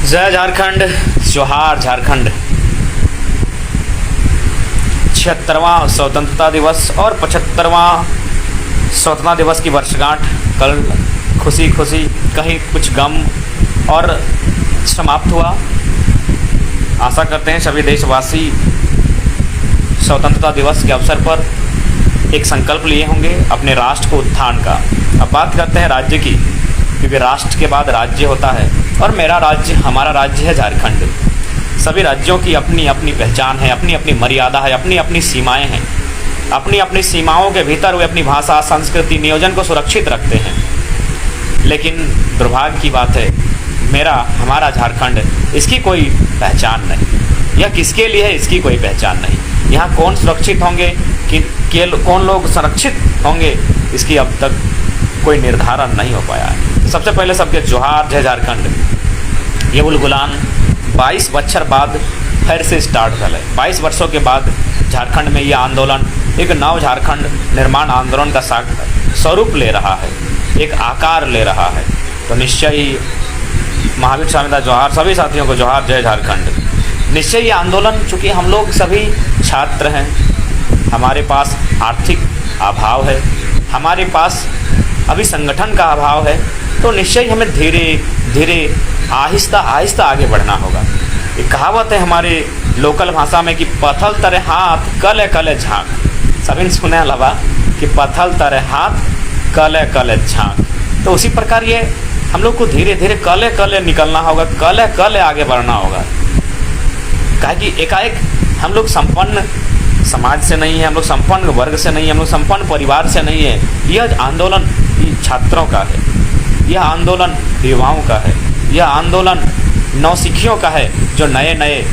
जय झारखंड, जोहार झारखंड। 76वां स्वतंत्रता दिवस और 75वां स्वतंत्रता दिवस की वर्षगांठ कल खुशी खुशी कहीं कुछ गम और समाप्त हुआ। आशा करते हैं सभी देशवासी स्वतंत्रता दिवस के अवसर पर एक संकल्प लिए होंगे अपने राष्ट्र को उत्थान का। अब बात करते हैं राज्य की, क्योंकि राष्ट्र के बाद राज्य होता है और मेरा राज्य, हमारा राज्य है झारखंड। सभी राज्यों की अपनी अपनी पहचान है, अपनी अपनी मर्यादा है, अपनी अपनी सीमाएं हैं। अपनी अपनी सीमाओं के भीतर वे अपनी भाषा, संस्कृति, नियोजन को सुरक्षित रखते हैं। लेकिन दुर्भाग्य की बात है, मेरा, हमारा झारखंड, इसकी कोई पहचान नहीं। यह किसके लिए है, इसकी कोई पहचान नहीं। यहाँ कौन सुरक्षित होंगे कौन लोग संरक्षित होंगे, इसकी अब तक कोई निर्धारण नहीं हो पाया है। तो सबसे पहले सबके जोहार, जय झारखंड। ये उलगुलान 22 बच्चर बाद फिर से स्टार्ट भले। 22 वर्षों के बाद झारखंड में ये आंदोलन एक नव झारखंड निर्माण आंदोलन का स्वरूप ले रहा है, एक आकार ले रहा है। तो निश्चय ही महावीर स्वामी जोहार, सभी साथियों को जोहार, जय झारखंड। निश्चय ये आंदोलन, चूँकि हम लोग सभी छात्र हैं, हमारे पास आर्थिक अभाव है, हमारे पास अभी संगठन का अभाव है, तो निश्चय हमें धीरे धीरे आहिस्ता आहिस्ता आगे बढ़ना होगा। एक कहावत है हमारे लोकल भाषा में कि पथल तरे हाथ कले कले झांक। सभी सुने अलावा कि पथल तरे हाथ कले कले झांक। तो उसी प्रकार ये हम लोग को धीरे धीरे कले कले निकलना होगा, कले कले आगे बढ़ना होगा। कहा कि एकाएक हम लोग संपन्न समाज से नहीं है, हम लोग संपन्न वर्ग से नहीं है, हम लोग संपन्न परिवार से नहीं है। यह आंदोलन छात्रों का है, यह आंदोलन युवाओं का है, यह आंदोलन नौसिखियों का है जो नए नए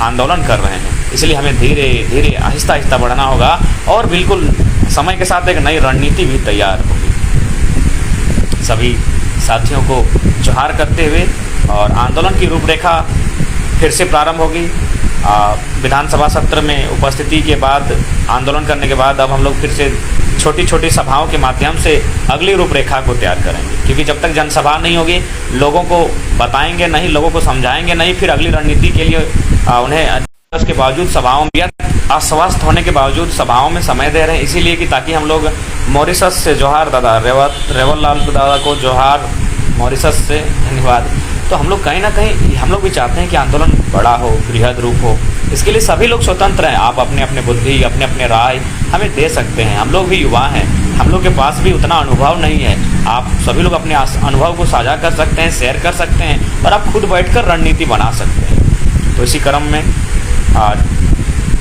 आंदोलन कर रहे हैं। इसलिए हमें धीरे धीरे आहिस्ता आहिस्ता बढ़ना होगा और बिल्कुल समय के साथ एक नई रणनीति भी तैयार होगी। सभी साथियों को जोहार करते हुए और आंदोलन की रूपरेखा फिर से प्रारंभ होगी। विधानसभा सत्र में उपस्थिति के बाद, आंदोलन करने के बाद अब हम लोग फिर से छोटी छोटी सभाओं के माध्यम से अगली रूपरेखा को तैयार करेंगे। क्योंकि जब तक जनसभा नहीं होगी, लोगों को बताएंगे नहीं, लोगों को समझाएंगे नहीं, फिर अगली रणनीति के लिए उन्हें उसके बावजूद सभाओं में अस्वस्थ होने के बावजूद सभाओं में समय दे रहे हैं, इसीलिए कि ताकि हम लोग मॉरिशस से जोहार दादा, रेवल लाल दादा को जोहार मॉरिशस से, धन्यवाद। तो हम लोग कहीं ना कहीं हम लोग भी चाहते हैं कि आंदोलन बड़ा हो, बृहद रूप हो। इसके लिए सभी लोग स्वतंत्र हैं। आप अपने अपने बुद्धि, अपने अपने राय हमें दे सकते हैं। हम लोग भी युवा हैं, हम लोग के पास भी उतना अनुभव नहीं है। आप सभी लोग अपने अनुभव को साझा कर सकते हैं, शेयर कर सकते हैं और आप खुद बैठकर रणनीति बना सकते हैं। तो इसी क्रम में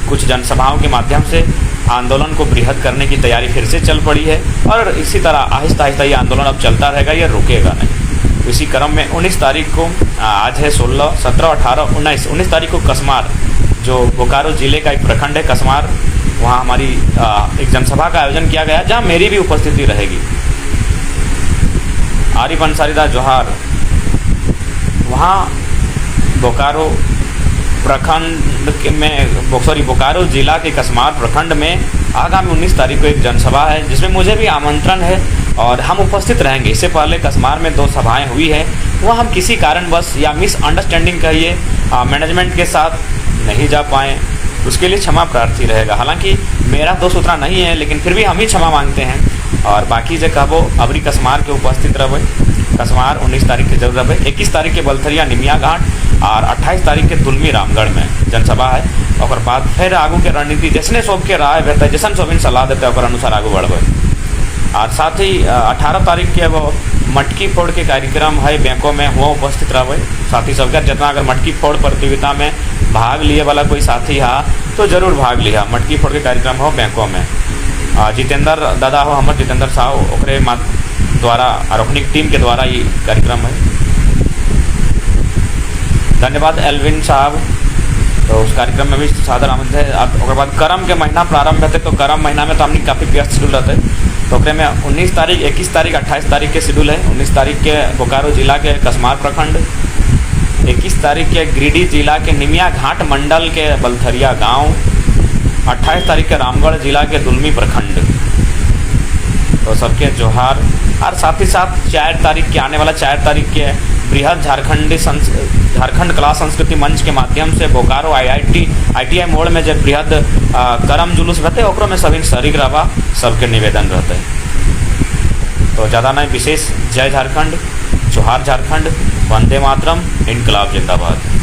कुछ जनसभाओं के माध्यम से आंदोलन को बृहद करने की तैयारी फिर से चल पड़ी है और इसी तरह आहिस्ता आहिस्ता ये आंदोलन अब चलता रहेगा, ये रुकेगा नहीं। तो इसी क्रम में 19 तारीख को, आज है 16, 17, 18, 19 तारीख को कसमार, जो बोकारो जिले का एक प्रखंड है कसमार, वहाँ हमारी एक जनसभा का आयोजन किया गया, जहाँ मेरी भी उपस्थिति रहेगी। आरिफ अंसारी दा जोहार। वहाँ बोकारो प्रखंड में, बोकारो जिला के कसमार प्रखंड में आगामी 19 तारीख को एक जनसभा है, जिसमें मुझे भी आमंत्रण है और हम उपस्थित रहेंगे। इससे पहले कसमार में 2 सभाएं हुई है, वह हम किसी कारणवश या मिसअंडरस्टैंडिंग कहिए मैनेजमेंट के साथ नहीं जा पाए, उसके लिए क्षमा प्रार्थी रहेगा। हालांकि मेरा दोष उतना नहीं है, लेकिन फिर भी हम ही क्षमा मांगते हैं। और बाकी जो कहबो अबरी कसमार के उपस्थित रहे, कसमार 19 तारीख के जरूर रहे। 21 तारीख के बलथरिया निमिया घाट और 28 तारीख के दुलमी रामगढ़ में जनसभा है। और बाद फिर आगू के रणनीति जैसने सब के राय बेहतर है, जैसन सोबिन सलाह देते हैं अनुसार आगू बढ़े। और साथ ही 18 तारीख के वो मटकी फोड़ के कार्यक्रम है बैंकों में, हुआ उपस्थित रहे साथी सबके। जितना अगर मटकी फोड़ प्रतियोगिता में भाग लिए वाला कोई साथी है तो जरूर भाग लिया। मटकी फोड़ के कार्यक्रम हो बैंकों में। जितेंद्र दादा हो, हमर जितेंद्र साहब, ओकरे द्वारा आरोहणी टीम के द्वारा ये कार्यक्रम है। धन्यवाद एल्विन साहब। तो उस कार्यक्रम में भी सादर आमंत्रित है। और बाद करम के महीना प्रारंभ होते, तो करम महीना में तो हमने काफ़ी व्यस्त शेड्यूल रहते हैं। तो ओकरे में 19 तारीख, 21 तारीख, 28 तारीख के शेड्यूल है। 19 तारीख के बोकारो जिला के कसमार प्रखंड, 21 तारीख के गिरिडीह जिला के निमिया घाट मंडल के बलथरिया गांव, 28 तारीख के रामगढ़ जिला के दुलमी प्रखंड। तो सबके जोहार। और साथ ही साथ 4 तारीख के आने वाला 4 तारीख के बृहद झारखंड कला संस्कृति मंच के माध्यम से बोकारो ITI मोड़ में जब बृहद करम जुलूस रहते ओकरो में सभी शरीक रहा, सबके निवेदन रहते। तो ज़्यादा नहीं, विशेष जय झारखंड, जोहार झारखंड, वंदे मातरम, इनकलाब जिंदाबाद।